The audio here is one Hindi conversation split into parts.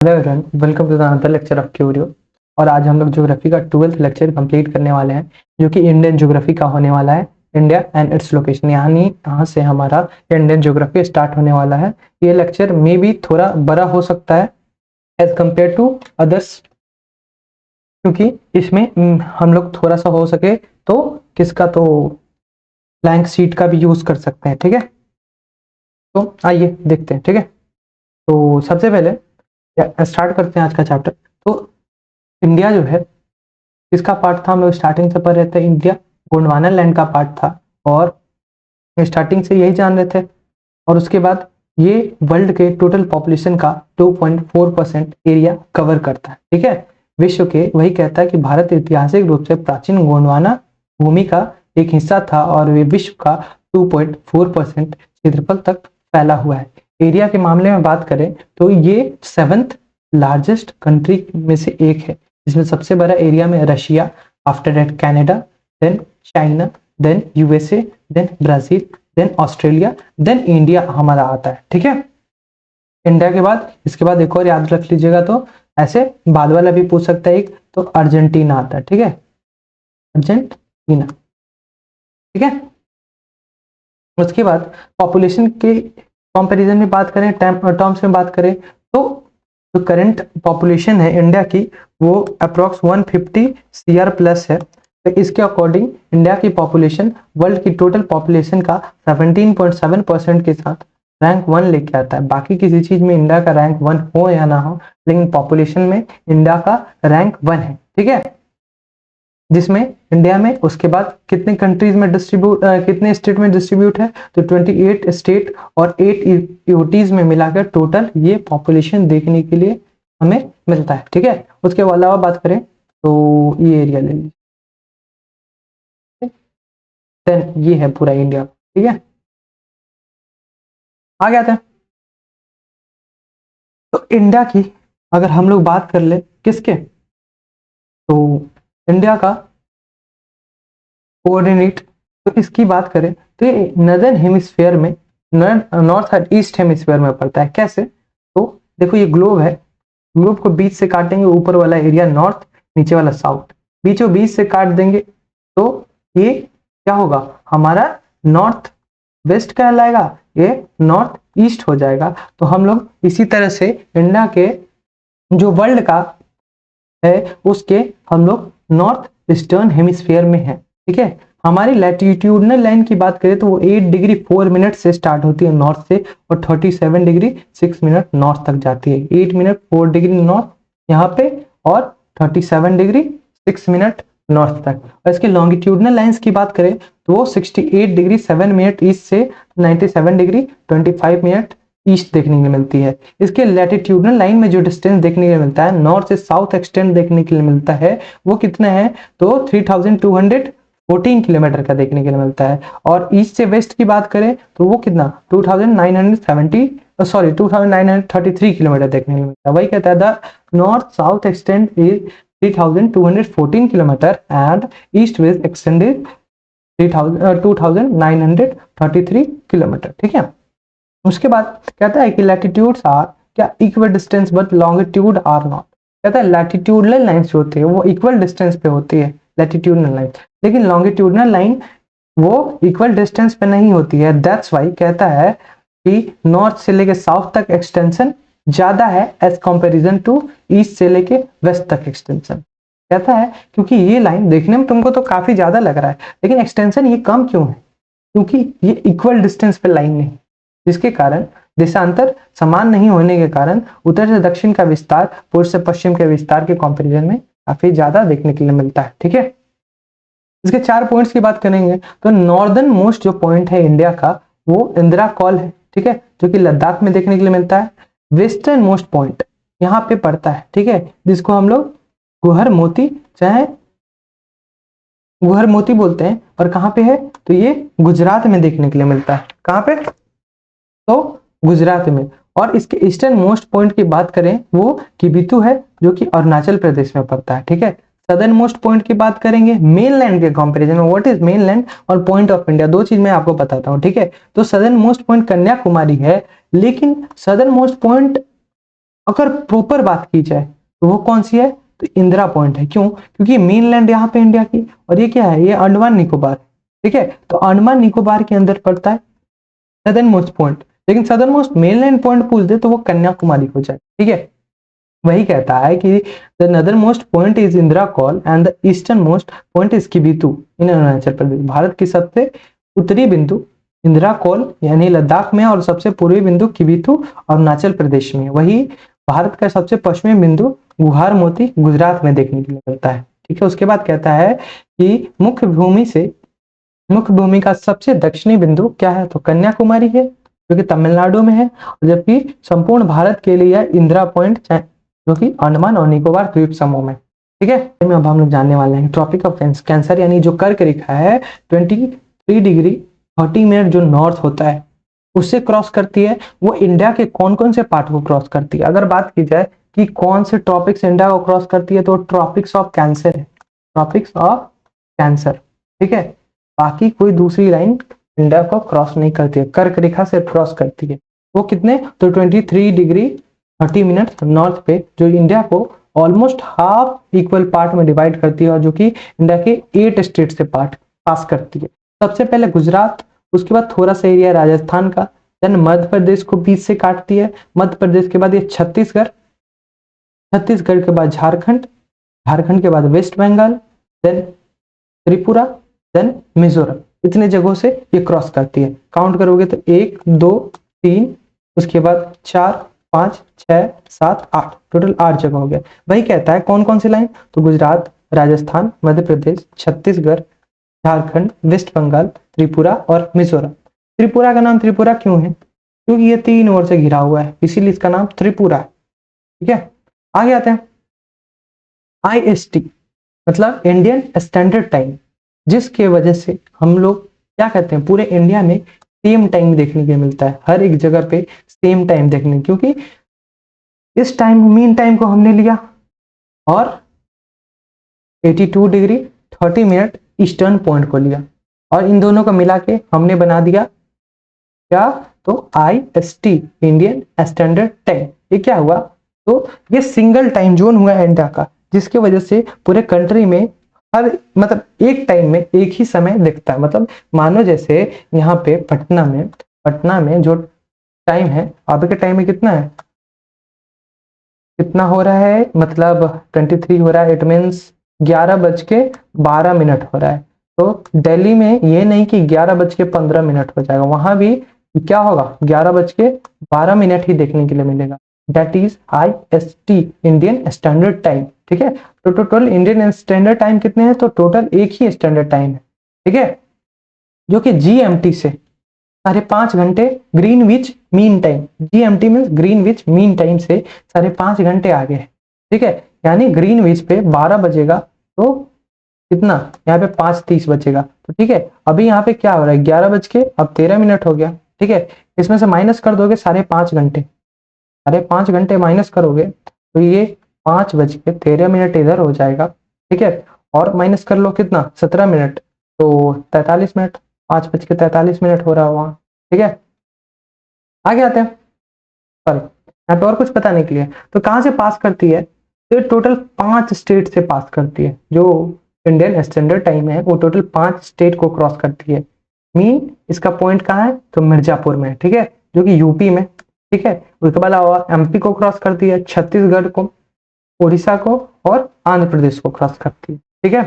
Hello everyone, welcome to the another lecture of Curio. और आज हम लोग ज्योग्राफी का 12th लेक्चर कंप्लीट करने वाले हैं, जो कि इंडियन ज्योग्राफी का होने वाला है। इंडिया एंड इट्स लोकेशन, यानी यहाँ से हमारा इंडियन ज्योग्राफी स्टार्ट होने वाला है। ये लेक्चर मे भी थोड़ा बड़ा हो सकता है एज कम्पेयर टू अदर्स, क्योंकि इसमें हम लोग थोड़ा सा हो सके तो किसका तो ब्लैंक शीट का भी यूज कर सकते हैं। ठीक है, तो आइए देखते हैं। ठीक है, तो सबसे पहले स्टार्ट करते हैं आज का चैप्टर। तो इंडिया जो है किसका पार्ट था, हम लोग स्टार्टिंग से पढ़ रहे थे। इंडिया गोंडवाना लैंड का पार्ट था और स्टार्टिंग से यही जान रहे थे। और उसके बाद ये वर्ल्ड के टोटल पॉपुलेशन का 2.4% एरिया कवर करता है। ठीक है, विश्व के वही कहता है कि भारत ऐतिहासिक रूप से प्राचीन गोंडवाना भूमि का एक हिस्सा था और वे विश्व का 2.4% क्षेत्रफल तक फैला हुआ है। एरिया के मामले में बात करें तो ये 7th लार्जेस्ट कंट्री में से एक है, जिसमें सबसे बड़ा एरिया में Russia, after that Canada, then China, then USA, then Brazil, then Australia, then India हमारा आता है। ठीक है, इंडिया के बाद इसके बाद एक और याद रख लीजिएगा, तो ऐसे बाद वाला भी पूछ सकता है एक, तो अर्जेंटीना आता है। ठीक है, अर्जेंटीना। ठीक है, उसके बाद पॉपुलेशन के कंपैरिजन में बात करें, टर्म्स में बात करें, तो जो करंट पॉपुलेशन है इंडिया की वो अप्रोक्स 150 सीआर प्लस है। तो इसके अकॉर्डिंग इंडिया की पॉपुलेशन वर्ल्ड की टोटल पॉपुलेशन का 17.7% के साथ रैंक 1 लेके आता है। बाकी किसी चीज में इंडिया का रैंक 1 हो या ना हो, लेकिन पॉपुलेशन में इंडिया का रैंक 1 है। ठीक है, जिसमें इंडिया में उसके बाद कितने कंट्रीज में डिस्ट्रीब्यूट, कितने स्टेट में डिस्ट्रीब्यूट है, तो 28 स्टेट और 8 यूटीज में मिलाकर टोटल ये पॉपुलेशन देखने के लिए हमें मिलता है। ठीक है, उसके अलावा बात करें तो ये एरिया ले लीजिए, देन ये है पूरा इंडिया। ठीक है, आगे आते हैं। तो इंडिया की अगर हम लोग बात कर ले किसके, तो इंडिया का कोऑर्डिनेट, तो इसकी बात करें तो ये नदर्न हेमिस्फीयर में, नॉर्थ और ईस्ट हेमिस्फीयर में पड़ता है। कैसे, तो देखो ये ग्लोब है, ग्लोब को बीच से काटेंगे, ऊपर वाला एरिया नॉर्थ, नीचे वाला साउथ, बीचों बीच से काट देंगे तो ये क्या होगा, हमारा नॉर्थ वेस्ट कहलाएगा, ये नॉर्थ ईस्ट हो जाएगा। तो हम लोग इसी तरह से इंडिया के जो वर्ल्ड का है उसके हम लोग नॉर्थ ईस्टर्न हेमिस्फीयर में है। ठीक है, हमारी लैटिट्यूडनल लाइन की बात करें तो वो 8 डिग्री 4 मिनट से स्टार्ट होती है नॉर्थ से और 37 डिग्री 6 मिनट नॉर्थ तक जाती है। 8 मिनट 4 डिग्री नॉर्थ यहाँ पे और 37 डिग्री 6 मिनट नॉर्थ तक। और इसके लॉन्गिट्यूडनल लाइंस की बात करें तो वो 68 डिग्री 7 मिनट ईस्ट से 97 डिग्री 25 मिनट ईस्ट देखने को मिलती है। इसके लैटिट्यूडनल लाइन में जो डिस्टेंस देखने को मिलता है, नॉर्थ से साउथ एक्सटेंड देखने के लिए मिलता है, वो कितना है, तो 3214 किलोमीटर का देखने के लिए मिलता है। और ईस्ट से वेस्ट की बात करें तो वो कितना 2933 किलोमीटर देखने को मिलता है। वही कहता है the north south extend is 3214 kilometre and east west extend is 2933 kilometre. ठीक है, उसके बाद कहता है कि लैटिट्यूड्स आर क्या equal distance but longitude are not. कहता है लैटिट्यूडनल लाइंस जो होती है वो इक्वल डिस्टेंस पे होती है, लैटिट्यूडनल लाइन, लेकिन लॉन्गिट्यूडनल लाइन वो इक्वल डिस्टेंस पे नहीं होती है। दैट्स वाई कहता है कि नॉर्थ से लेके साउथ तक एक्सटेंशन ज्यादा है एज कंपैरिजन टू ईस्ट से लेके वेस्ट तक एक्सटेंशन। कहता है क्योंकि ये लाइन देखने में तुमको तो काफी ज्यादा लग रहा है, लेकिन एक्सटेंशन ये कम क्यों है, क्योंकि ये इक्वल डिस्टेंस पे लाइन नहीं, जिसके कारण देशांतर समान नहीं होने के कारण उत्तर से दक्षिण का विस्तार पूर्व से पश्चिम के विस्तार के कंपैरिजन में काफी ज्यादा देखने के लिए मिलता है। ठीक है, इसके 4 पॉइंट्स की बात करेंगे तो नॉर्दर्न मोस्ट जो पॉइंट है इंडिया का वो इंदिरा कॉल है। ठीक है, जो कि लद्दाख में देखने के लिए मिलता है। वेस्टर्न मोस्ट पॉइंट यहाँ पे पड़ता है, ठीक है, जिसको हम लोग गुहर मोती चाहे गुहर मोती बोलते हैं, और कहाँ पे है, तो ये गुजरात में देखने के लिए मिलता है। कहाँ पे, तो गुजरात में। और इसके ईस्टर्न मोस्ट पॉइंट की बात करें वो किबिथु है, जो कि अरुणाचल प्रदेश में पड़ता है। ठीक है, सदर्न मोस्ट पॉइंट की बात करेंगे मेनलैंड के कंपैरिजन में, व्हाट इज मेनलैंड और पॉइंट ऑफ इंडिया, दो चीज मैं आपको बताता हूँ। ठीक है, तो सदर्न मोस्ट पॉइंट कन्याकुमारी है, लेकिन सदर्न मोस्ट पॉइंट अगर प्रॉपर बात की जाए तो वो कौन सी है, तो इंदिरा पॉइंट है। क्यों? क्योंकि मेन लैंड यहाँ पे इंडिया की, और ये क्या है, ये अंडमान निकोबार, ठीक है। तो अंडमान निकोबार के अंदर पड़ता है सदर्न मोस्ट पॉइंट, लेकिन सदर्न मोस्ट मेनलैंड पॉइंट पूछ दे तो वो कन्याकुमारी हो जाए, ठीक है। वही कहता है कि the northernmost point is Indira col and the easternmost point is Kibithu in Arunachal Pradesh. Bharat की सबसे उत्तरी बिंदु इंदिरा कॉल यानी लद्दाख में, और सबसे पूर्वी बिंदु किबिथु अरुणाचल प्रदेश में। वही भारत का सबसे पश्चिमी बिंदु गुहार मोती गुजरात में देखने के लिए मिलता है, ठीक है। उसके बाद कहता है कि मुख्य भूमि का सबसे दक्षिणी बिंदु क्या है, तो कन्याकुमारी है जो कि तमिलनाडु में है, जबकि संपूर्ण भारत के लिए इंदिरा पॉइंट जो कि अंडमान और निकोबार द्वीप समूह में, ठीक है। अब हम लोग जानने वाले हैं ट्रॉपिक ऑफ कैंसर, यानी जो कर्क रेखा है 23 डिग्री 30 मिनट जो नॉर्थ होता है उससे क्रॉस करती है। वो इंडिया के कौन कौन से पार्ट को क्रॉस करती है? अगर बात की जाए कि कौन से ट्रॉपिक्स इंडिया को क्रॉस करती है, तो ट्रॉपिक्स ऑफ कैंसर है, ट्रॉपिक्स ऑफ कैंसर, ठीक है। बाकी कोई दूसरी लाइन इंडिया को क्रॉस नहीं करती है, कर्क रेखा से क्रॉस करती है। वो कितने, तो 23 डिग्री 30 मिनट नॉर्थ पे, जो इंडिया को ऑलमोस्ट हाफ इक्वल पार्ट में डिवाइड करती है, और जो कि इंडिया के 8 स्टेट से पार्ट पास करती है। सबसे पहले गुजरात, उसके बाद थोड़ा सा एरिया राजस्थान का, देन मध्य प्रदेश को बीच से काटती है, मध्य प्रदेश के बाद ये छत्तीसगढ़, छत्तीसगढ़ के बाद झारखंड, झारखंड के बाद West Bengal, then Tripura, then Mizoram. इतने जगहों से ये क्रॉस करती है। काउंट करोगे तो 1 2 3, उसके बाद 4 5 6 7 8, टोटल 8 जगह हो गया। वही कहता है कौन कौन सी लाइन, तो गुजरात, राजस्थान, मध्य प्रदेश, छत्तीसगढ़, झारखंड, वेस्ट बंगाल, त्रिपुरा और मिजोरम। त्रिपुरा का नाम त्रिपुरा क्यों है, क्योंकि ये 3 ओर से घिरा हुआ है, इसीलिए इसका नाम त्रिपुरा है, ठीक है। आगे आते हैं IST, मतलब इंडियन स्टैंडर्ड टाइम, जिसके वजह से हम लोग क्या कहते हैं, पूरे इंडिया में सेम टाइम देखने के मिलता है, हर एक जगह पे सेम टाइम देखने, क्योंकि इस टाइम मीन टाइम को हमने लिया और 82 डिग्री 30 मिनट ईस्टर्न पॉइंट को लिया, और इन दोनों को मिला के हमने बना दिया क्या, तो IST, इंडियन स्टैंडर्ड टाइम। ये क्या हुआ, तो ये सिंगल टाइम जोन हुआ इंडिया का, जिसकी वजह से पूरे कंट्री में हर मतलब एक टाइम में एक ही समय दिखता है। मतलब मानो जैसे यहाँ पे पटना में जो टाइम है, अभी के टाइम में कितना है, कितना हो रहा है, मतलब 23 हो रहा है, इट मीन्स 11:12 हो रहा है। तो दिल्ली में ये नहीं कि 11:15 हो जाएगा, वहां भी क्या होगा, 11:12 ही देखने के लिए मिलेगा। That is IST, Indian standard time, ठीक है। तो टोटल इंडियन स्टैंडर्ड टाइम कितने हैं, तो टोटल एक ही स्टैंडर्ड टाइम है, ठीक है, जो कि GMT से 5.5 घंटे Greenwich mean time, GMT means Greenwich mean time से 5.5 घंटे आगे है, ठीक है। यानी ग्रीनविच पे 12 बजेगा तो कितना, यहाँ पे 5:30 बचेगा, तो ठीक है। अभी यहाँ पे क्या हो रहा है, 11:13 हो गया, ठीक है। इसमें से माइनस कर दोगे 5.5 घंटे, 5.5 घंटे माइनस करोगे तो ये 5:13 इधर हो जाएगा, ठीक है। और माइनस कर लो कितना, 17 मिनट, तो 43 मिनट, 5:43 हो रहा है वहां, ठीक है। आगे आते हैं, सॉरी यहाँ पे और कुछ बताने के लिए, तो कहाँ से पास करती है, तो टोटल 5 स्टेट से पास करती है। जो इंडियन स्टैंडर्ड टाइम है वो टोटल 5 स्टेट को क्रॉस करती है। मीन इसका पॉइंट कहाँ है, तो मिर्जापुर में, ठीक है, जो कि यूपी में, ठीक है। उसके बाद MP को क्रॉस करती है, छत्तीसगढ़ को, उड़ीसा को और आंध्र प्रदेश को क्रॉस करती है, ठीक है।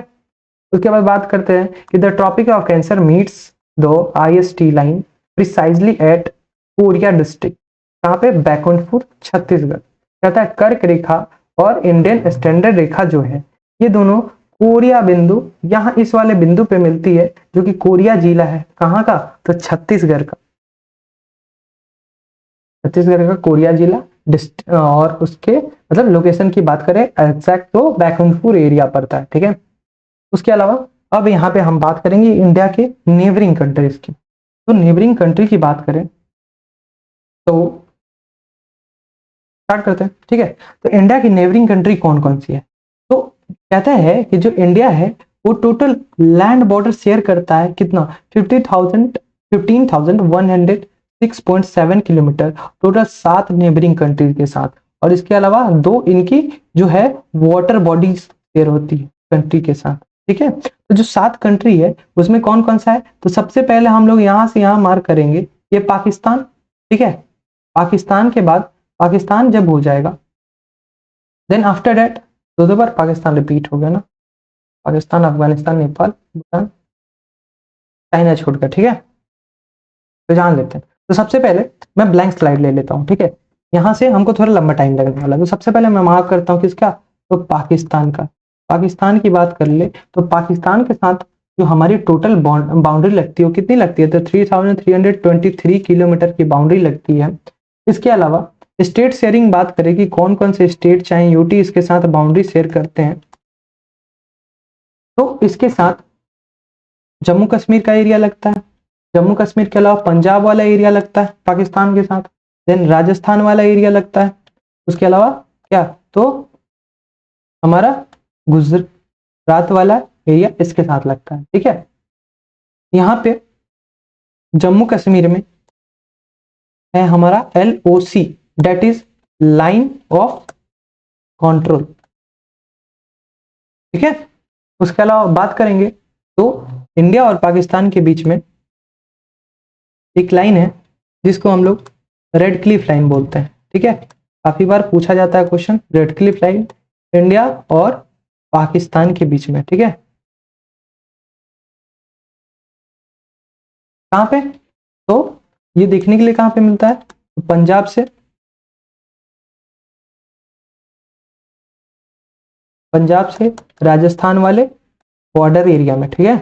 उसके बाद बात करते हैं कि the Tropic of Cancer meets the IST line precisely at Koriya district, कहाँ पे, बैकुंठपुर, छत्तीसगढ़। कहता है कर्क रेखा और इंडियन स्टैंडर्ड रेखा जो है ये दोनों कोरिया बिंदु, यहाँ इस वाले बिंदु पे मिलती है, जो कि कोरिया जिला है, कहाँ का, तो छत्तीसगढ़ का, छत्तीसगढ़ का कोरिया जिला और उसके मतलब लोकेशन की बात करें एग्जैक्ट तो बैकुंठपुर एरिया पड़ता है, ठीक है। उसके अलावा अब यहाँ पे हम बात करेंगे इंडिया के नेबरिंग कंट्रीज की। तो नेबरिंग कंट्री की बात करें तो स्टार्ट करते हैं, ठीक है। तो इंडिया की नेबरिंग कंट्री कौन कौन सी है, तो कहता है कि जो इंडिया है वो टोटल लैंड बॉर्डर शेयर करता है कितना, 15,106.7 किलोमीटर टोटल 7 नेबरिंग कंट्रीज के साथ। और इसके अलावा 2 इनकी जो है वाटर बॉडीज शेयर होती है कंट्री के साथ। ठीक है, तो जो 7 कंट्री है उसमें कौन कौन सा है, तो सबसे पहले हम लोग यहाँ से यहाँ मार्क करेंगे ये पाकिस्तान। ठीक है, पाकिस्तान के बाद पाकिस्तान जब हो जाएगा देन आफ्टर दैट 2 बार पाकिस्तान रिपीट हो गया ना, पाकिस्तान, अफगानिस्तान, नेपाल, भूटान, चाइना छोड़कर। ठीक है, तो जान लेते हैं। तो सबसे पहले मैं ब्लैंक स्लाइड ले लेता हूँ। ठीक है, यहाँ से हमको थोड़ा लंबा टाइम लगने वाला है, तो सबसे पहले मैं मार्क करता हूँ किसका, तो पाकिस्तान का। पाकिस्तान की बात कर ले तो पाकिस्तान के साथ जो हमारी टोटल बाउंड्री लगती है वो कितनी लगती है, तो 3323 किलोमीटर की बाउंड्री लगती है। इसके अलावा स्टेट शेयरिंग बात करें कि कौन कौन से स्टेट चाहे यूटी इसके साथ बाउंड्री शेयर करते हैं, तो इसके साथ जम्मू कश्मीर का एरिया लगता है, जम्मू कश्मीर के अलावा पंजाब वाला एरिया लगता है पाकिस्तान के साथ, देन राजस्थान वाला एरिया लगता है, उसके अलावा क्या, तो हमारा गुजरात वाला एरिया इसके साथ लगता है। ठीक है, यहाँ पे जम्मू कश्मीर में है हमारा LOC, that is line of control. ठीक है, उसके अलावा बात करेंगे तो इंडिया और पाकिस्तान के बीच में एक लाइन है जिसको हम लोग रेड क्लिफ लाइन बोलते हैं। ठीक है, काफी बार पूछा जाता है question, red Cliff line India और पाकिस्तान के बीच में। ठीक है, कहाँ पे, तो ये देखने के लिए कहाँ पे मिलता है, तो पंजाब से, पंजाब से राजस्थान वाले बॉर्डर एरिया में। ठीक है,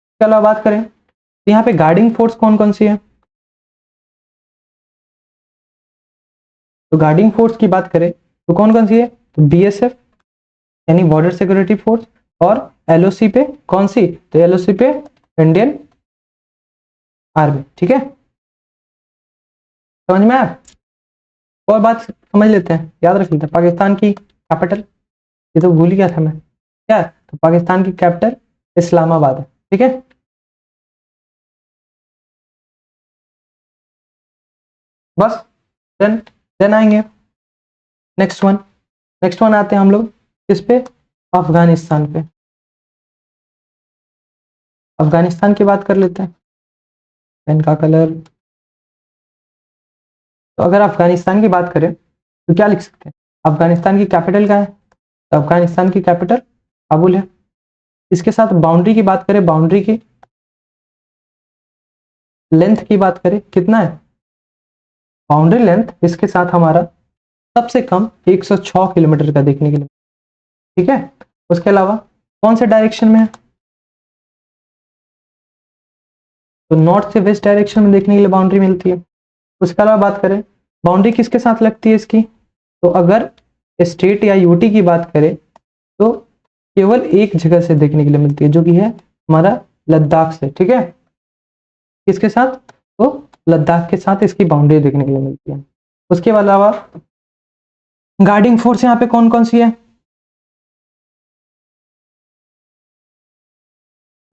इसके अलावा बात करें तो यहाँ पे गार्डिंग फोर्स कौन कौन सी है, तो गार्डिंग फोर्स की बात करें तो कौन कौन सी है, तो BSF यानी बॉर्डर सिक्योरिटी फोर्स, और LOC पे कौन सी, तो LOC पे इंडियन आर्मी। ठीक है, समझ में आया। और बात समझ लेते हैं, याद रख लेते हैं, पाकिस्तान की कैपिटल, ये तो भूल गया था मैं, क्या, तो पाकिस्तान की कैपिटल इस्लामाबाद है। ठीक है, बस देन आएंगे नेक्स्ट वन आते हैं हम लोग किस पे, अफगानिस्तान पे। अफगानिस्तान की बात कर लेते हैं, पेन का कलर, तो अगर अफगानिस्तान की बात करें तो क्या लिख सकते हैं, अफगानिस्तान की कैपिटल क्या है, तो अफगानिस्तान की कैपिटल काबुल है। इसके साथ बाउंड्री की बात करें, बाउंड्री की लेंथ की बात करें कितना है, बाउंड्री लेंथ इसके साथ हमारा सबसे कम 106 किलोमीटर का देखने के लिए। ठीक है, उसके अलावा कौन से डायरेक्शन में है, तो नॉर्थ से वेस्ट डायरेक्शन में देखने के लिए बाउंड्री मिलती है। उसके अलावा बात करें बाउंड्री किसके साथ लगती है इसकी, तो अगर स्टेट या यूटी की बात करें तो केवल एक जगह से देखने के लिए मिलती है, जो कि है हमारा लद्दाख से। ठीक है, किसके साथ, तो लद्दाख के साथ इसकी बाउंड्री देखने के लिए मिलती है। उसके अलावा गार्डिंग फोर्स यहाँ पे कौन कौन सी है,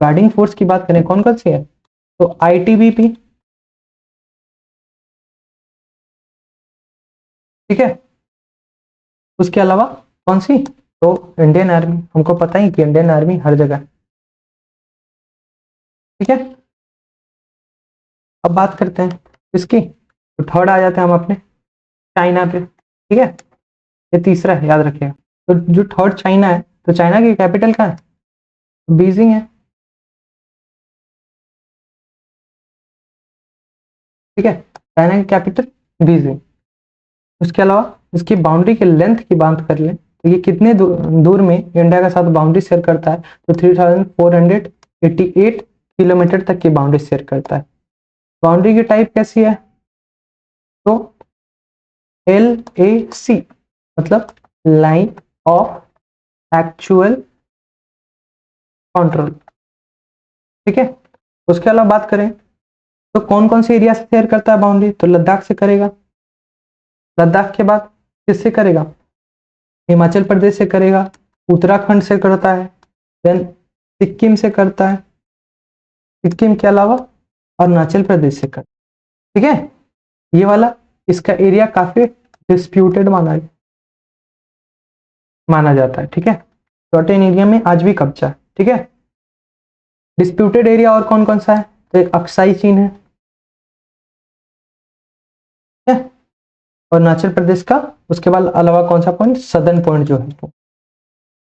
गार्डिंग फोर्स की बात करें कौन कौन सी है, तो ITBP। ठीक है, उसके अलावा कौन सी, तो इंडियन आर्मी, हमको पता ही कि इंडियन आर्मी हर जगह। ठीक है, अब बात करते हैं इसकी, तो थर्ड आ जाते हैं हम अपने चाइना पे। ठीक है, ये तीसरा है, याद रखिएगा। तो जो थर्ड चाइना है, तो चाइना की कैपिटल क्या है, बीजिंग है। ठीक है, चाइना की कैपिटल बीजिंग। उसके अलावा इसकी बाउंड्री की लेंथ की बात कर लें तो ये कितने दूर में इंडिया के साथ बाउंड्री शेयर करता है, तो 3488 किलोमीटर तक की बाउंड्री शेयर करता है। बाउंड्री की टाइप कैसी है, तो LAC मतलब लाइन ऑफ एक्चुअल कंट्रोल। ठीक है, उसके अलावा बात करें तो कौन कौन से एरिया से शेयर करता है बाउंड्री, तो लद्दाख से करेगा, लद्दाख के बाद किससे करेगा, हिमाचल प्रदेश से करेगा, उत्तराखंड से करता है, देन सिक्किम से करता है, सिक्किम के अलावा अरुणाचल प्रदेश से करता है। ठीक है, ये वाला, इसका एरिया काफी डिस्प्यूटेड माना जाता है, ठीक है। सर्टेन एरिया में आज भी कब्जा है, ठीक है। डिस्प्यूटेड एरिया और कौन कौन सा है, तो एक अक्साई चीन है, ठीक है, और अरुणाचल प्रदेश का, उसके बाद अलावा कौन सा पॉइंट, सदर्न पॉइंट जो है वो।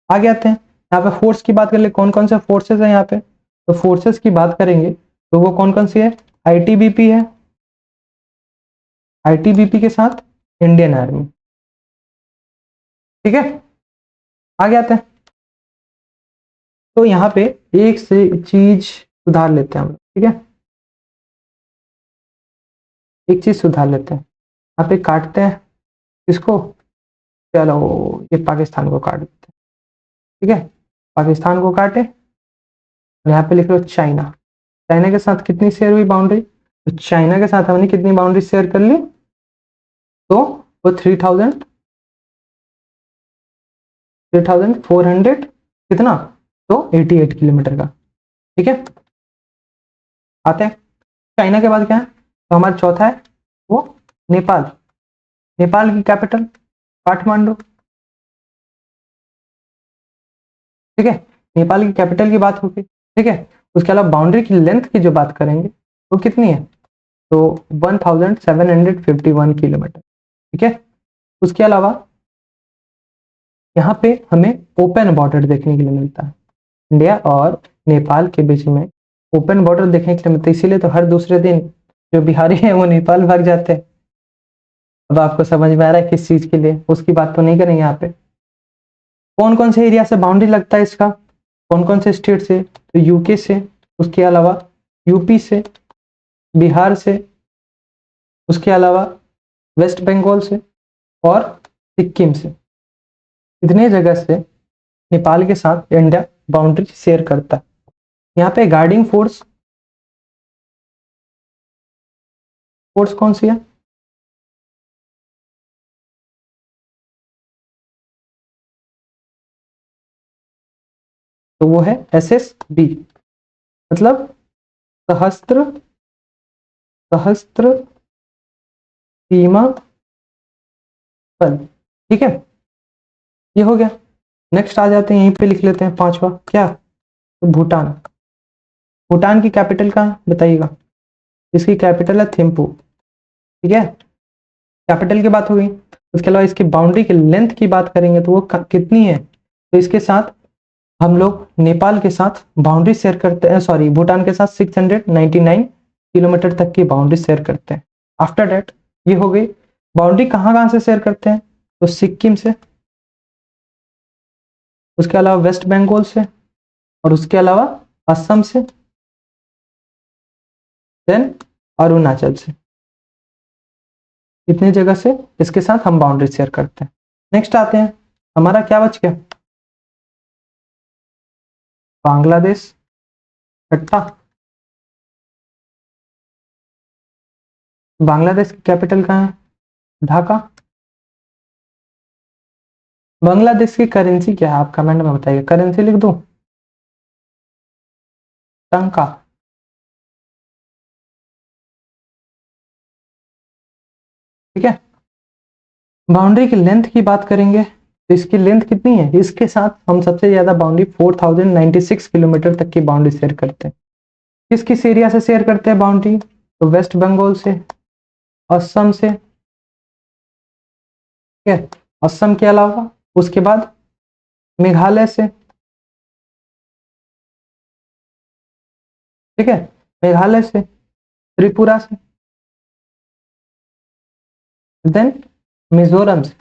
आगे आते हैं, यहाँ पे फोर्स की बात कर ले, कौन कौन से फोर्सेस है यहाँ पे, तो फोर्सेस की बात करेंगे तो वो कौन कौन सी है, आईटीबीपी है, आईटीबीपी के साथ इंडियन आर्मी, ठीक है। आगे आते हैं, तो यहाँ पे एक से चीज सुधार लेते हैं हम लोग, ठीक है, एक चीज सुधार लेते हैं, यहाँ पे काटते हैं इसको, चलो ये पाकिस्तान को काट देते हैं, ठीक है, पाकिस्तान को काटे, यहाँ पे लिख लो चाइना, चाइना के साथ कितनी शेयर हुई बाउंड्री, तो चाइना के साथ हमने कितनी बाउंड्री शेयर कर ली, तो वो 3400 कितना, तो 88 किलोमीटर का, ठीक है। आते हैं, चाइना के बाद क्या है, तो हमारा चौथा है वो नेपाल, नेपाल की कैपिटल काठमांडू, ठीक है, नेपाल की कैपिटल की बात होगी, ठीक है। उसके अलावा बाउंड्री की लेंथ की जो बात करेंगे वो कितनी है, तो 1751 किलोमीटर, ठीक है। उसके अलावा यहाँ पे हमें ओपन बॉर्डर देखने के लिए मिलता है, इंडिया और नेपाल के बीच में ओपन बॉर्डर देखने के लिए मिलता है, इसीलिए तो हर दूसरे दिन जो बिहारी हैं वो नेपाल भाग जाते हैं। अब आपको समझ में आ रहा है किस चीज के लिए, उसकी बात तो नहीं करेंगे यहाँ पे। कौन कौन से एरिया से बाउंड्री लगता है इसका, कौन कौन से स्टेट से, तो यूके से, उसके अलावा यूपी से, बिहार से, उसके अलावा वेस्ट बंगाल से और सिक्किम से, इतने जगह से नेपाल के साथ इंडिया बाउंड्री शेयर करता है। यहाँ पे गार्डिंग फोर्स कौन सी है, तो वो है SSB, मतलब सहस्त्र सहस्त्र सीमा बल, ठीक है, ये हो गया। नेक्स्ट आ जाते हैं, यहीं पे लिख लेते हैं पांचवा क्या, तो भूटान, भूटान की कैपिटल कहाँ है बताइएगा, इसकी कैपिटल है थिम्पू, ठीक है, कैपिटल की बात हो गई। उसके अलावा इसकी बाउंड्री की लेंथ की बात करेंगे तो वो कितनी है, तो इसके साथ हम लोग नेपाल के साथ बाउंड्री शेयर करते हैं, सॉरी भूटान के साथ 699 किलोमीटर तक की बाउंड्री शेयर करते हैं। आफ्टर डेट ये हो गई, बाउंड्री कहाँ कहाँ से शेयर करते हैं, तो सिक्किम से, उसके अलावा वेस्ट बंगाल से, और उसके अलावा असम से, देन अरुणाचल से, इतनी जगह से इसके साथ हम बाउंड्री शेयर करते हैं। नेक्स्ट आते हैं, हमारा क्या बच गया, बांग्लादेश, छठा, बांग्लादेश की कैपिटल कहाँ है, ढाका। बांग्लादेश की करेंसी क्या है, आप कमेंट में बताइए, करेंसी लिख दूं, टंका, ठीक है। बाउंड्री की लेंथ की बात करेंगे तो इसकी लेंथ कितनी है, इसके साथ हम सबसे ज्यादा बाउंड्री 4096 किलोमीटर तक की बाउंड्री शेयर करते हैं। किस किस एरिया से शेयर करते हैं बाउंड्री, तो वेस्ट बंगाल से, असम से, ठीक है, असम के अलावा उसके बाद मेघालय से, ठीक है, मेघालय से, त्रिपुरा से, देन मिजोरम से,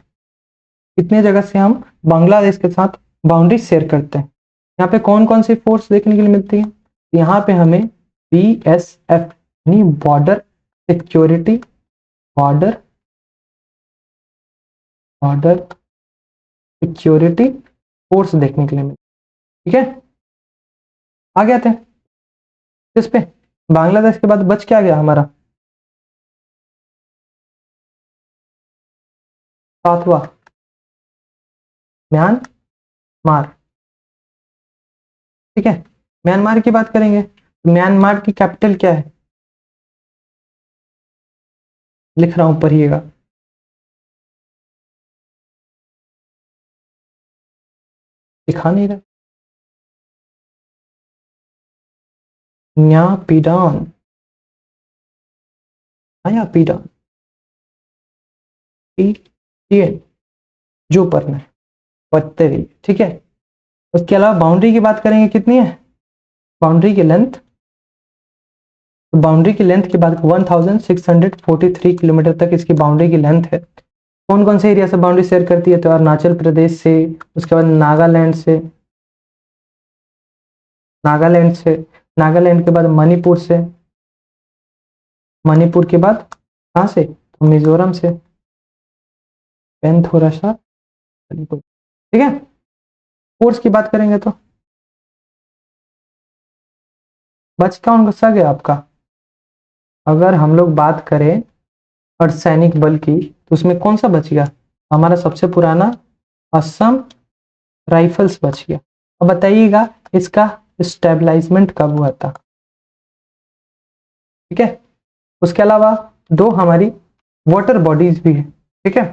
कितने जगह से हम बांग्लादेश के साथ बाउंड्री शेयर करते हैं। यहाँ पे कौन कौन सी फोर्स देखने के लिए मिलती है, यहाँ पे हमें BSF यानी border security, border border security force देखने के लिए मिलती है, ठीक है। आगे आते हैं, इस पे बांग्लादेश के बाद बच क्या गया हमारा, सातवां म्यांमार, ठीक है। म्यांमार की बात करेंगे, म्यांमार की कैपिटल क्या है, लिख रहा हूं, पढ़िएगा। दिखा नहीं रहा। न्यापीडान, न्यापीडान, जो पढ़ना है पढ़ते रहिए, ठीक है। उसके अलावा बाउंड्री की बात करेंगे, कितनी है बाउंड्री की लेंथ। बाउंड्री की लेंथ की बात 1643 किलोमीटर तक इसकी बाउंड्री की लेंथ है। कौन कौन से एरिया से बाउंड्री शेयर करती है, तो अरुणाचल प्रदेश से, उसके बाद नागालैंड से, नागालैंड से, नागालैंड के बाद मणिपुर से, मणिपुर के बाद कहाँ से, तो मिजोरम से। पेन थोड़ा सा, ठीक है। फोर्स की बात करेंगे तो बच कौन सा गया आपका। अगर हम लोग बात करें अर्धसैनिक बल की, तो उसमें कौन सा बच गया, हमारा सबसे पुराना असम राइफल्स बच गया। अब बताइएगा इसका स्टेबलाइजमेंट कब हुआ था, ठीक है। उसके अलावा दो हमारी वाटर बॉडीज भी है, ठीक है।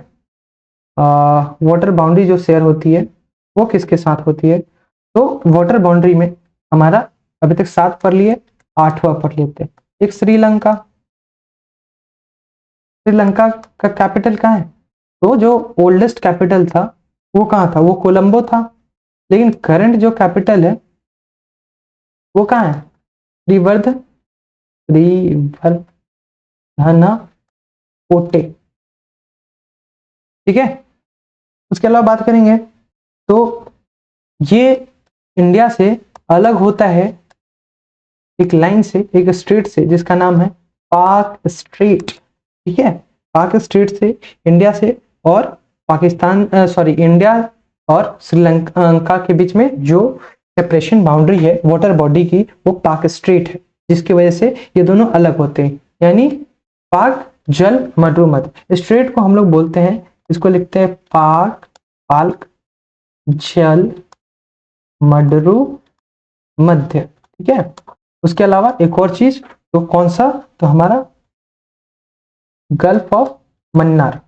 वाटर बाउंड्री जो शेयर होती है वो किसके साथ होती है, तो वाटर बाउंड्री में हमारा अभी तक 7 पढ़ लिए, 8वां पढ़ लेते हैं। एक श्रीलंका, श्रीलंका का कैपिटल कहाँ है, तो जो ओल्डेस्ट कैपिटल था वो कहाँ था, वो कोलंबो था। लेकिन करंट जो कैपिटल है वो कहाँ है, श्रीवर्धनकोटे, ठीक है। उसके अलावा बात करेंगे तो ये इंडिया से अलग होता है एक लाइन से, एक स्ट्रेट से, जिसका नाम है पाक स्ट्रेट, ठीक है। पाक स्ट्रेट से इंडिया से और पाकिस्तान, सॉरी, इंडिया और श्रीलंका के बीच में जो सेपरेशन बाउंड्री है वाटर बॉडी की, वो पाक स्ट्रेट है, जिसकी वजह से ये दोनों अलग होते हैं। यानी पाक जल मरुमध्य, स्ट्रेट को हम लोग बोलते हैं, इसको लिखते हैं पाक, पाल्क जल मडरू मध्य, ठीक है। उसके अलावा एक और चीज, तो कौन सा, तो हमारा गल्फ ऑफ मन्नार,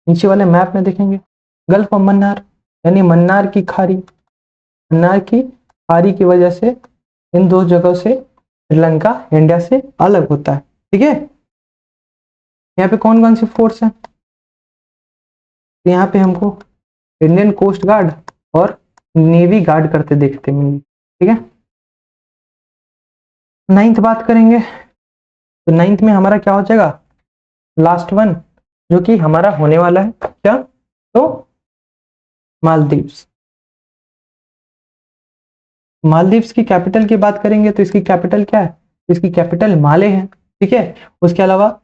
नीचे वाले मैप में देखेंगे गल्फ ऑफ मन्नार, यानी मन्नार की खाड़ी, मन्नार की खाड़ी की वजह से इन दो जगहों से श्रीलंका इंडिया से अलग होता है, ठीक है। यहाँ पे कौन कौन सी फोर्स है, तो यहाँ पे हमको इंडियन कोस्ट गार्ड और नेवी गार्ड करते देखते मिलेंगे, ठीक है। नाइन्थ बात करेंगे, तो नाइन्थ में हमारा क्या हो जाएगा, लास्ट वन, जो कि हमारा होने वाला है क्या, तो मालदीव्स। मालदीव्स की कैपिटल की बात करेंगे तो इसकी कैपिटल क्या है, इसकी कैपिटल माले है, ठीक है। उसके अलावा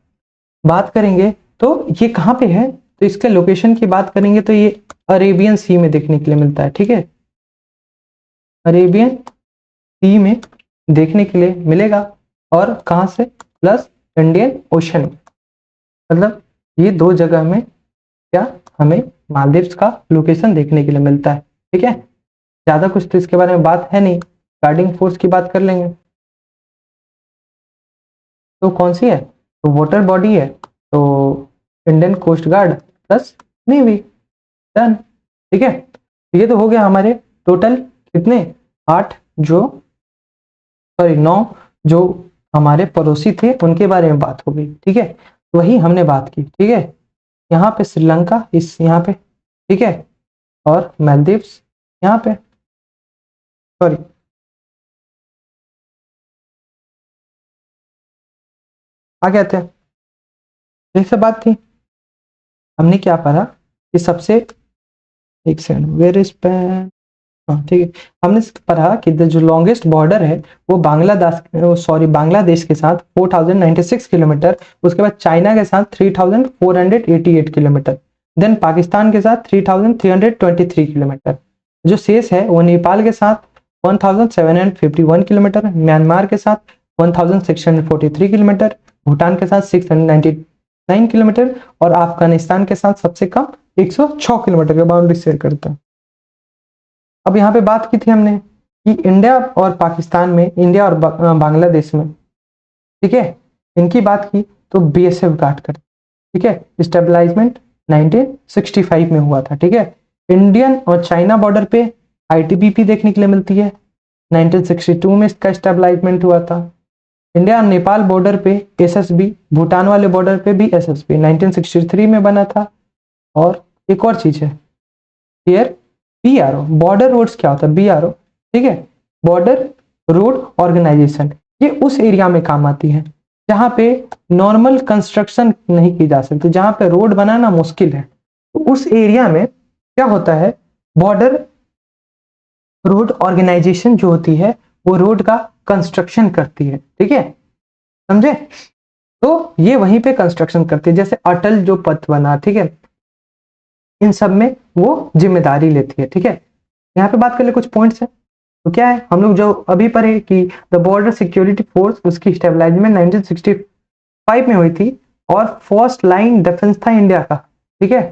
बात करेंगे तो ये कहाँ पे है, तो इसके लोकेशन की बात करेंगे तो ये अरेबियन सी में देखने के लिए मिलता है, ठीक है। अरेबियन सी में देखने के लिए मिलेगा, और कहाँ से, प्लस इंडियन ओशन, मतलब ये दो जगह में क्या हमें मालदीव्स का लोकेशन देखने के लिए मिलता है, ठीक है। ज्यादा कुछ तो इसके बारे में बात है नहीं। गार्डिंग फोर्स की बात कर लेंगे, तो कौन सी है, तो वाटर बॉडी है, तो Indian coast guard plus navy, done, ठीक है। ये तो हो गया हमारे टोटल कितने, 8, जो सॉरी 9 जो हमारे पड़ोसी थे उनके बारे में बात हो गई, ठीक है। वही हमने बात की, ठीक है। यहाँ पे श्रीलंका इस यहाँ पे, ठीक है, और मालदीव्स यहाँ पे, सॉरी, आ गए थे, एक से बात थी। हमने क्या पढ़ा कि सबसे, एक सेकंड, वेयर इज पेन, हाँ ठीक है। हमने पढ़ा कि जो लॉन्गेस्ट बॉर्डर है वो बांग्लादेश के साथ 4096 किलोमीटर, उसके बाद चाइना के साथ 3488 किलोमीटर, देन पाकिस्तान के साथ 3323 किलोमीटर, जो शेष है वो नेपाल के साथ 1751 किलोमीटर, म्यांमार के साथ 1643 किलोमीटर, भूटान के साथ 699 किलोमीटर, और अफगानिस्तान के साथ सबसे कम 106 किलोमीटर का बाउंड्री शेयर करता है। अब यहाँ पे बात की थी हमने कि इंडिया और पाकिस्तान में, इंडिया और बांग्लादेश में, ठीक है, इनकी बात की तो बीएसएफ गार्ड करती है। ठीक है, स्टेबलाइजमेंट 1965 में हुआ था। ठीक है, इंडियन और चाइना बॉर्डर पे आईटीबीपी देखने के लिए मिलती है, 1962 में इसका स्टेबलाइजमेंट हुआ था। इंडिया और नेपाल बॉर्डर पे एसएसबी, भूटान वाले बॉर्डर पे भी एसएसबी 1963 में बना था। और एक और चीज है हियर, बीआरओ, बॉर्डर रोड्स क्या होता है, बीआरओ, ठीक है, बॉर्डर रोड ऑर्गेनाइजेशन। ये उस एरिया में काम आती है जहां पे नॉर्मल कंस्ट्रक्शन नहीं की जा सकती, जहां पे रोड बनाना मुश्किल है। तो उस एरिया में क्या होता है, बॉर्डर रोड ऑर्गेनाइजेशन जो होती है वो रोड का कंस्ट्रक्शन करती है। ठीक है, समझे? तो ये वहीं पे कंस्ट्रक्शन करती है, जैसे अटल जो पथ बना, ठीक है, इन सब में वो जिम्मेदारी लेती है। ठीक है, यहाँ पे बात कर ले कुछ पॉइंट्स है। तो क्या है, हम लोग जो अभी पढ़े कि द बॉर्डर सिक्योरिटी फोर्स, उसकी स्टेबलाइजमेंट 1965 में हुई थी और फर्स्ट लाइन डिफेंस था इंडिया का। ठीक है,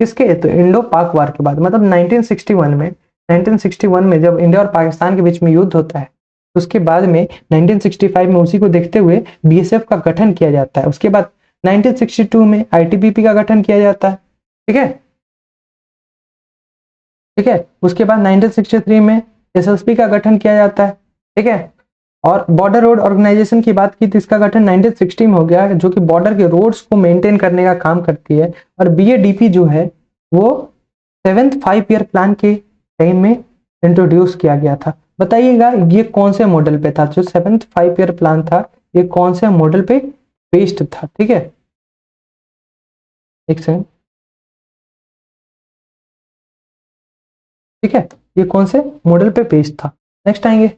किसके, तो इंडो पाक वार के बाद, मतलब 1961 में जब इंडिया और पाकिस्तान के बीच में युद्ध होता है, उसके बाद में 1965 में उसी को देखते हुए बीएसएफ का गठन किया जाता है। उसके बाद 1962 में आईटीबीपी का गठन किया जाता है। ठीक है, ठीक है, उसके बाद 1963 में एसएसपी का गठन किया जाता है। ठीक है, और बॉर्डर रोड ऑर्गेनाइजेशन की बात की तो इसका गठन 1960 में हो गया, जो कि बॉर्डर के रोड्स को मेंटेन करने का काम करती है। और बीएडीपी जो है वो 7th 5 ईयर प्लान के टाइम में इंट्रोड्यूस किया गया था। बताइएगा ये कौन से मॉडल पे था, जो 7th 5 ईयर प्लान था ये कौन से मॉडल पे बेस्ड था? ठीक है, एक सेकंड, ठीक है, ये कौन से मॉडल पे बेस्ड था। नेक्स्ट आएंगे,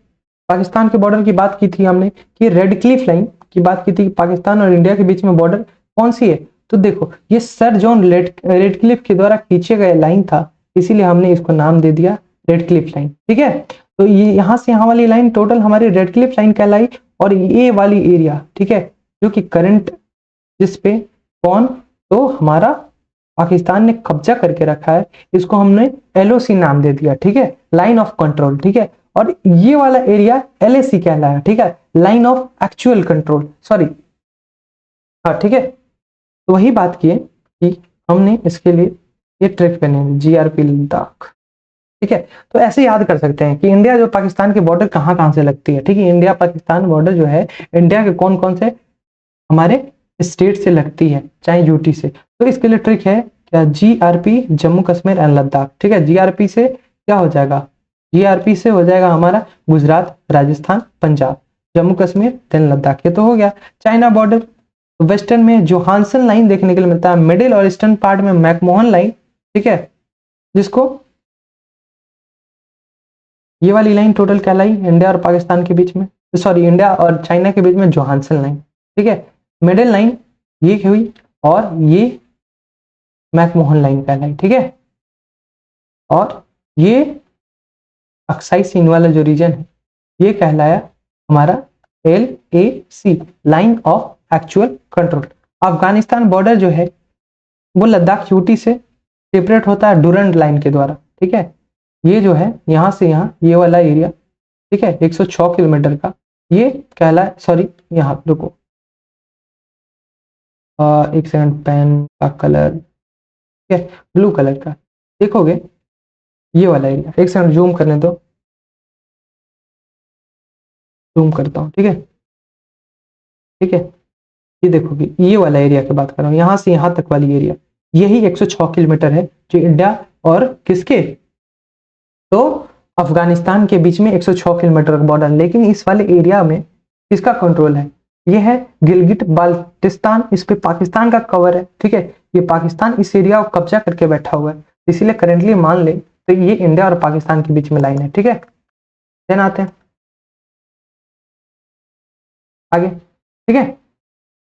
पाकिस्तान के बॉर्डर की बात की थी हमने कि रेड क्लिफ लाइन की बात की थी कि पाकिस्तान और इंडिया के बीच में बॉर्डर कौन सी है। तो देखो ये सर जॉन रेड क्लिफ के द्वारा खींचे गए लाइन था, इसीलिए हमने इसको नाम दे दिया रेड क्लिफ लाइन। ठीक है, तो ये यहाँ से यहाँ वाली लाइन टोटल हमारी रेड क्लिफ लाइन कहलाई। और ये वाली एरिया, ठीक है, जो कि करंट जिस पे कौन, तो हमारा पाकिस्तान ने कब्जा करके रखा है, इसको हमने एलओसी नाम दे दिया। ठीक है, लाइन ऑफ कंट्रोल। ठीक है, और ये वाला एरिया एलएसी कहलाया। ठीक है, line of actual control, sorry, हाँ, ठीक है। तो वही बात की कि हमने इसके लिए ये ट्रिक बने जीआरपी लद्दाख। ठीक है, तो ऐसे याद कर सकते हैं कि इंडिया जो पाकिस्तान के बॉर्डर कहाँ कहाँ से लगती है। ठीक है, इंडिया पाकिस्तान बॉर्डर जो है इंडिया के कौन कौन से हमारे स्टेट से लगती है, चाहे यूटी से। तो इसके लिए ट्रिक है क्या, जीआरपी जम्मू कश्मीर एंड लद्दाख। ठीक है, जीआरपी से क्या हो जाएगा, जीआरपी से हो जाएगा हमारा गुजरात, राजस्थान, पंजाब, जम्मू कश्मीर, देन लद्दाख। ये तो हो गया। चाइना बॉर्डर, वेस्टर्न में जोहानसन लाइन देखने के लिए मिलता है, मिडिल और ईस्टर्न पार्ट में मैकमोहन लाइन। ठीक है, जिसको ये वाली लाइन टोटल कहलाई इंडिया और पाकिस्तान के बीच में, सॉरी इंडिया और चाइना के बीच में जोहानसन लाइन। ठीक है, मिडिल लाइन ये हुई और ये मैकमोहन लाइन कहलाई। ठीक है, और ये अक्साई सीन वाला जो रीजन है ये कहलाया हमारा LAC, line of actual control. Afghanistan border जो है वो लद्दाख यूटी से सेपरेट होता है डूरंड लाइन के द्वारा। ठीक है, ये जो है यहाँ से यहाँ ये वाला एरिया, ठीक है, 106 किलोमीटर का, ये कहला, सॉरी यहाँ रुको, एक सेकंड, पेन का कलर, ठीक है, ब्लू कलर का, देखोगे ये वाला एरिया, एक सेकंड जूम करने दो, जूम करता हूँ। ठीक है, ठीक है, ये देखोगे ये वाला एरिया की बात कर रहा हूँ, यहाँ से यहाँ तक वाली एरिया, यही 106 किलोमीटर है जो इंडिया और किसके, तो अफगानिस्तान के बीच में 106 किलोमीटर का बॉर्डर। लेकिन इस वाले एरिया में किसका कंट्रोल है, ये है गिलगिट बाल्टिस्तान, इस पे पाकिस्तान का कवर है। ठीक है, ये पाकिस्तान इस एरिया को कब्जा करके बैठा हुआ है, इसीलिए करेंटली मान ले तो ये इंडिया और पाकिस्तान के बीच में लाइन है। ठीक है, देन आते हैं आगे। ठीक है,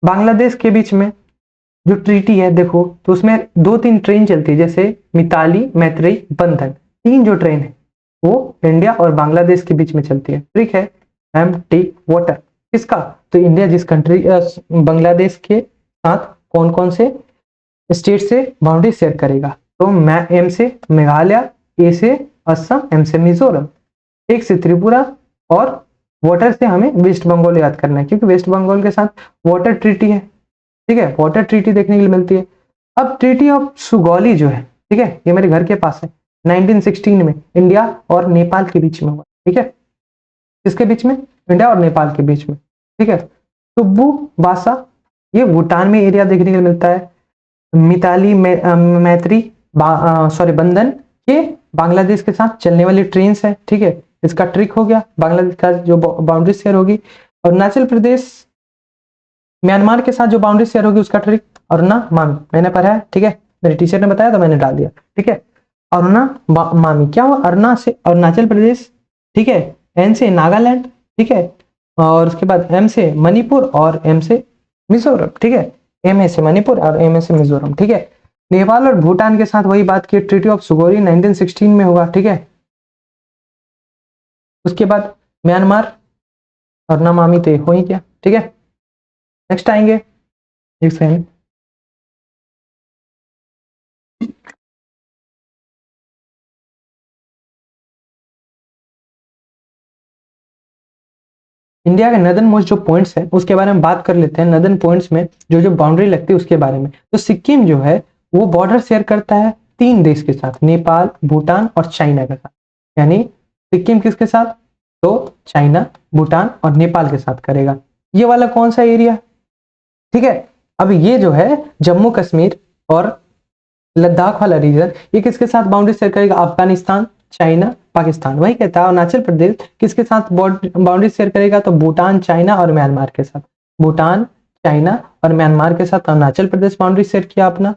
बांग्लादेश के बीच में जो ट्रीटी है देखो, तो उसमें 2-3 ट्रेन चलती है, जैसे मिताली, मैत्रेई, बंधन, 3 जो ट्रेन है वो इंडिया और बांग्लादेश के बीच में चलती है। ठीक है, एम टेक वाटर किसका, तो इंडिया जिस कंट्री बांग्लादेश के साथ कौन कौन से स्टेट से बाउंड्री शेयर करेगा, तो एम से मेघालय, ए से असम, एम से मिजोरम, एक से त्रिपुरा, और वाटर से हमें वेस्ट बंगाल याद करना है क्योंकि वेस्ट बंगाल के साथ वाटर ट्रीटी है। ठीक है, वाटर ट्रीटी देखने के लिए मिलती है। अब ट्रीटी ऑफ सुगौली जो है, ठीक है, ये मेरे घर के पास है, 1916 में इंडिया और नेपाल के बीच में हुआ, ठीक है, किसके बीच में, इंडिया और नेपाल के बीच में, ठीक है। सुब्बू बासा, ये भूटान में एरिया देखने के लिए मिलता है। मिताली मैत्री सॉरी बंधन, ये बांग्लादेश के साथ चलने वाली ट्रेन है, ठीक है, इसका ट्रिक हो गया, बांग्लादेश का जो बाउंड्री शेयर होगी। अरुणाचल प्रदेश म्यांमार के साथ जो बाउंड्री शेयर होगी उसका ट्रिक, अरुणा मामी मैंने पढ़ा है, ठीक है, मेरे टीचर ने बताया तो मैंने डाल दिया, ठीक है। अरुणा मामी क्या हुआ, अरुणा से अरुणाचल प्रदेश, ठीक है, एन से नागालैंड, ठीक है, और उसके बाद एम से मणिपुर और एम से मिजोरम, ठीक है, एम ए से मणिपुर और एम ए से मिजोरम, ठीक है। नेपाल और भूटान के साथ वही बात की, ट्रीटी ऑफ सुगौली 1916 में हुआ, ठीक है। उसके बाद म्यांमार और नमामि तो हो ही गया, ठीक है। नेक्स्ट आएंगे, एक सेकंड, इंडिया के नदन मोस्ट जो पॉइंट्स है उसके बारे में बात कर लेते हैं। नदन पॉइंट्स में जो जो बाउंड्री लगती है उसके बारे में, तो सिक्किम जो है वो बॉर्डर शेयर करता है 3 देश के साथ, नेपाल, भूटान और चाइना के साथ। यानी सिक्किम किसके साथ, तो चाइना, भूटान और नेपाल के साथ करेगा। ये वाला कौन सा एरिया, ठीक है। अब ये जो है जम्मू कश्मीर और लद्दाख वाला रीजन, ये किसके साथ बाउंड्री शेयर करेगा, अफगानिस्तान, चाइना, पाकिस्तान। वही कहता है अरुणाचल प्रदेश किसके साथ बाउंड्री शेयर करेगा, तो भूटान, चाइना और म्यांमार के साथ। भूटान, चाइना और म्यांमार के साथ अरुणाचल प्रदेश बाउंड्री शेयर किया अपना।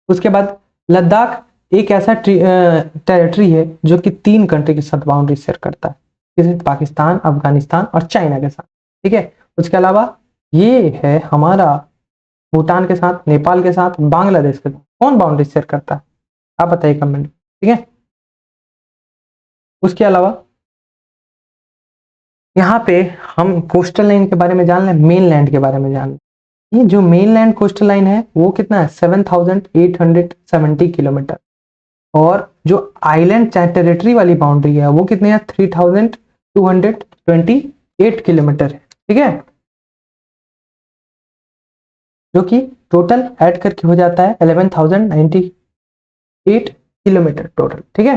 उसके बाद लद्दाख एक ऐसा टेरिटरी है जो कि 3 कंट्री के साथ बाउंड्री शेयर करता है, जैसे पाकिस्तान, अफगानिस्तान और चाइना के साथ, ठीक है। उसके अलावा ये है हमारा भूटान के साथ, नेपाल के साथ, बांग्लादेश के साथ कौन बाउंड्री शेयर करता है, आप बताइए कमेंट, ठीक है। उसके अलावा यहाँ पे हम कोस्टल लाइन के बारे में जान लें, मेन लैंड के बारे में जान लें। ये जो मेन लैंड कोस्टल लाइन है वो कितना है, 7870 किलोमीटर, और जो आइलैंड टेरिटरी वाली बाउंड्री है वो कितनी है, 3228 किलोमीटर है, ठीक है, जो कि टोटल ऐड करके हो जाता है 11,098 किलोमीटर टोटल, ठीक है।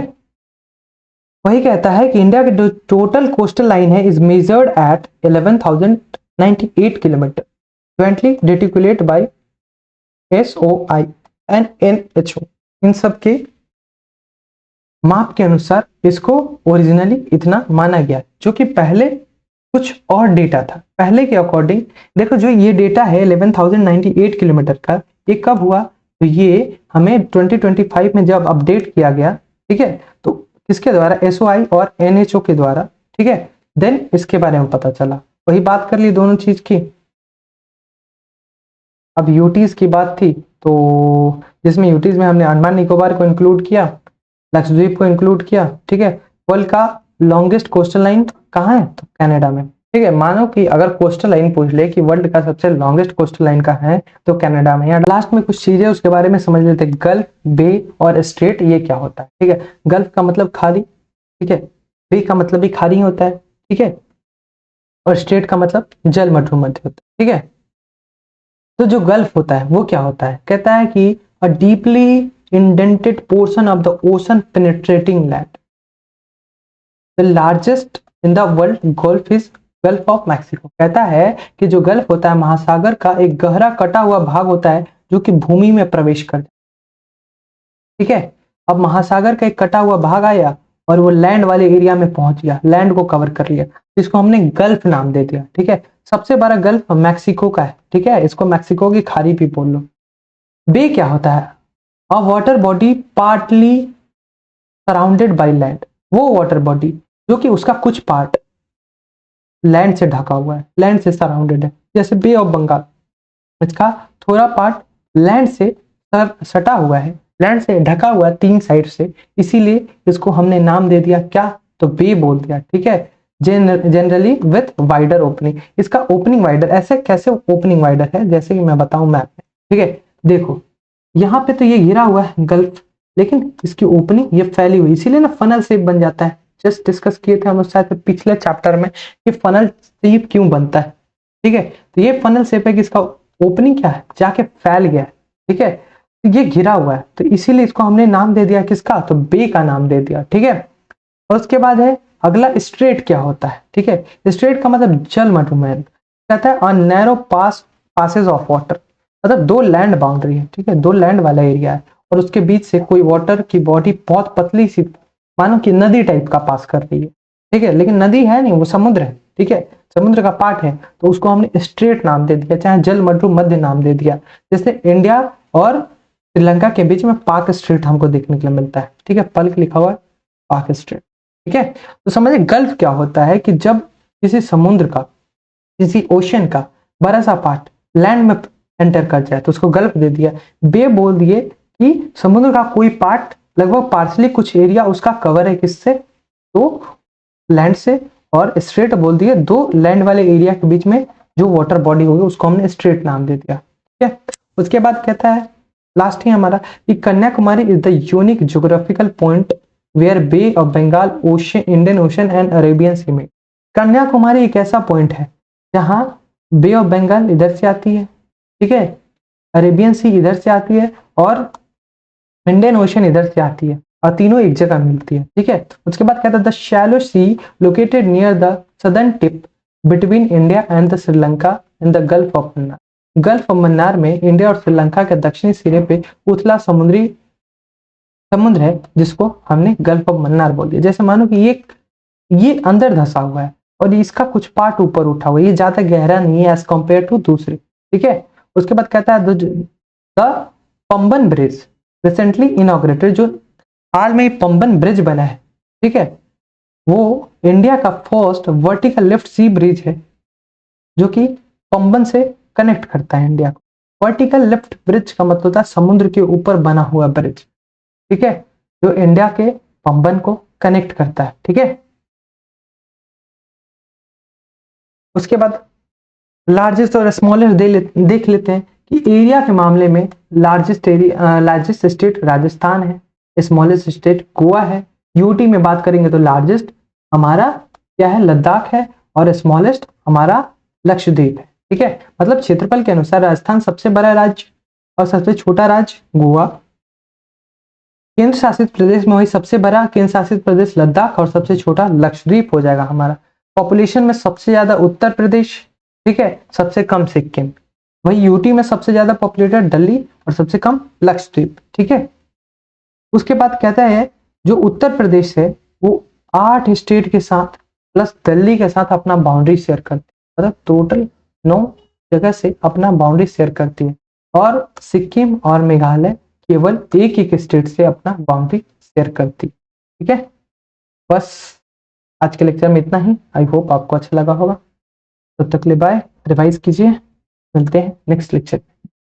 वही कहता है कि इंडिया की जो टोटल कोस्टल लाइन है is measured eight 11,098 kilometre, jointly articulate by SOI and NHO। इन सब के माप के अनुसार इसको ओरिजिनली इतना माना गया, जो कि पहले कुछ और डेटा था। पहले के अकॉर्डिंग देखो, जो ये डेटा है 11,098 किलोमीटर का, ये कब हुआ, तो ये हमें 2025 में जब अपडेट किया गया, ठीक है, तो किसके द्वारा, SOI और NHO के द्वारा, ठीक है। देन इसके बारे में पता चला, वही बात कर ली दोनों चीज की। अब यूटीज की बात थी, तो जिसमें यूटीज में हमने अंडमान निकोबार को इंक्लूड किया, लक्षद्वीप को इंक्लूड किया, ठीक है। वर्ल्ड का लॉन्गेस्ट कोस्टल लाइन कहाँ है, तो कनाडा में, ठीक है। मानो कि अगर कोस्टल लाइन पूछ ले कि वर्ल्ड का सबसे लॉन्गेस्ट कोस्टल लाइन का है, तो कनाडा में। या लास्ट में कुछ चीजें उसके बारे में समझ लेते हैं, गल्फ, बे और स्ट्रेट, ये क्या होता है, ठीक है। गल्फ का मतलब खाड़ी, ठीक है, बे का मतलब भी खाड़ी होता है, ठीक है, और स्ट्रेट का मतलब जल मध्य होता है, ठीक है। तो जो गल्फ होता है वो क्या होता है, कहता है कि अ deeply indented portion of the ocean penetrating land, the largest in the world gulf is gulf of Mexico. कहता है कि जो गल्फ होता है महासागर का एक गहरा कटा हुआ भाग होता है जो कि भूमि में प्रवेश कर जाता है, ठीक है। अब महासागर का एक कटा हुआ भाग आया और वो लैंड वाले एरिया में पहुंच गया, लैंड को कवर कर लिया, इसको हमने गल्फ नाम दे दिया, ठीक है। सबसे बड़ा गल्फ मैक्सिको का है, ठीक है, इसको मैक्सिको की खाड़ी भी बोल लो। बे क्या होता है, अ water body partly surrounded by land, वो वाटर बॉडी जो कि उसका कुछ पार्ट लैंड से ढका हुआ है, लैंड से सराउंडेड है, जैसे बे ऑफ बंगाल, इसका थोड़ा पार्ट लैंड से सटा हुआ है, लैंड से ढका हुआ है 3 साइड से, इसीलिए इसको हमने नाम दे दिया क्या, तो बे बोल दिया, ठीक है। जनरली विथ वाइडर ओपनिंग, इसका ओपनिंग वाइडर, ऐसे कैसे ओपनिंग वाइडर है, जैसे कि मैं बताऊं मैप में, ठीक है। देखो यहाँ पे तो ये घिरा हुआ है गल्फ, लेकिन इसकी ओपनिंग ये फैली हुई, इसीलिए ना फनल शेप बन जाता है। जस्ट डिस्कस किए थे हम लोग शायद पिछले चैप्टर में कि फनल शेप क्यों बनता है, ठीक है। तो ये फनल शेप है कि इसका ओपनिंग क्या है, जाके फैल गया है, ठीक है, तो ये घिरा हुआ है, तो इसीलिए इसको हमने नाम दे दिया किसका, तो बे का नाम दे दिया, ठीक है। और उसके बाद है अगला स्ट्रेट क्या होता है, ठीक है। स्ट्रेट का मतलब जल मधुमैल, कहता है नैरो पासेज ऑफ वाटर, मतलब दो लैंड बाउंड्री है, ठीक है, दो लैंड वाला एरिया है और उसके बीच से कोई वाटर की बॉडी बहुत पतली सी, मानो कि नदी टाइप का पास कर रही है, ठीक है, लेकिन नदी है नहीं, वो समुद्र है, ठीक है, समुद्र का पार्ट है, तो उसको हमने स्ट्रेट नाम दे दिया, चाहे जल मधु मध्य नाम दे दिया। जैसे इंडिया और श्रीलंका के बीच में पाक स्ट्रेट हमको देखने के लिए मिलता है, ठीक है, पल्क लिखा हुआ है पाक स्ट्रेट, ठीक है। तो समझिए गल्फ क्या होता है कि जब किसी समुद्र का, किसी ओशन का बड़ा सा पार्ट लैंड में एंटर कर जाए तो उसको गल्फ दे दिया। बे बोल दिए कि समुद्र का कोई पार्ट, लगभग पार्सली कुछ एरिया उसका कवर है किससे, तो लैंड से। और स्ट्रेट बोल दिए दो लैंड वाले एरिया के बीच में जो वाटर बॉडी होगी उसको हमने स्ट्रेट नाम दे दिया, ठीक है। उसके बाद कहता है लास्ट ही हमारा कि Kanyakumari is the unique geographical point where Bay of Bengal ocean, Indian Ocean and Arabian Sea meet. Kanyakumari एक ऐसा पॉइंट है जहां बे ऑफ बंगाल इधर से आती है, ठीक है, अरेबियन सी इधर से आती है और इंडियन ओशन इधर से आती है और तीनों एक जगह मिलती है, ठीक है। उसके बाद कहता है the shallow sea located near the southern tip between India and the Sri Lanka in the Gulf of Mannar. Gulf of Mannar में इंडिया और श्रीलंका के दक्षिणी सिरे पे उथला समुद्र है जिसको हमने गल्फ ऑफ मन्नार बोल दिया। जैसे मानो कि ये अंदर धसा हुआ है और इसका कुछ पार्ट ऊपर उठा हुआ है, ये ज्यादा गहरा नहीं है एज कंपेयर टू दूसरे, ठीक है। उसके बाद कहता है the Pamban bridge recently inaugurated, जो हाल में पंबन ब्रिज बना है, ठीक है, वो इंडिया का फर्स्ट वर्टिकल लिफ्ट सी ब्रिज है जो कि पंबन से कनेक्ट करता है इंडिया को। वर्टिकल लिफ्ट ब्रिज का मतलब होता है समुद्र के ऊपर बना हुआ ब्रिज, ठीक है, जो इंडिया के पंबन को कनेक्ट करता है, ठीक है। उसके बाद लार्जेस्ट और स्मॉलेस्ट देख लेते हैं कि एरिया के मामले में लार्जेस्ट स्टेट राजस्थान है, स्मॉलेस्ट स्टेट गोवा है। यूटी में बात करेंगे तो लार्जेस्ट हमारा क्या है, लद्दाख है, और स्मॉलेस्ट हमारा लक्षद्वीप है, ठीक है। मतलब क्षेत्रफल के अनुसार राजस्थान सबसे बड़ा राज्य और सबसे छोटा राज्य गोवा। केंद्र शासित प्रदेश में वही सबसे बड़ा केंद्र शासित प्रदेश लद्दाख और सबसे छोटा लक्षद्वीप हो जाएगा हमारा। पॉपुलेशन में सबसे ज्यादा उत्तर प्रदेश, ठीक है, सबसे कम सिक्किम। वही यूटी में सबसे ज्यादा पॉपुलेटेड दिल्ली और सबसे कम लक्षद्वीप, ठीक है। उसके बाद कहता है जो उत्तर प्रदेश है वो 8 स्टेट के साथ प्लस दिल्ली के साथ अपना बाउंड्री शेयर करती है, मतलब टोटल 9 जगह से अपना बाउंड्री शेयर करती है। और सिक्किम और मेघालय केवल एक स्टेट से अपना बाउंड्री शेयर करती, ठीक है। बस आज के लेक्चर में इतना ही। आई होप आपको अच्छा लगा होगा। तब तक ले बाय, रिवाइज कीजिए, मिलते हैं नेक्स्ट लेक्चर में।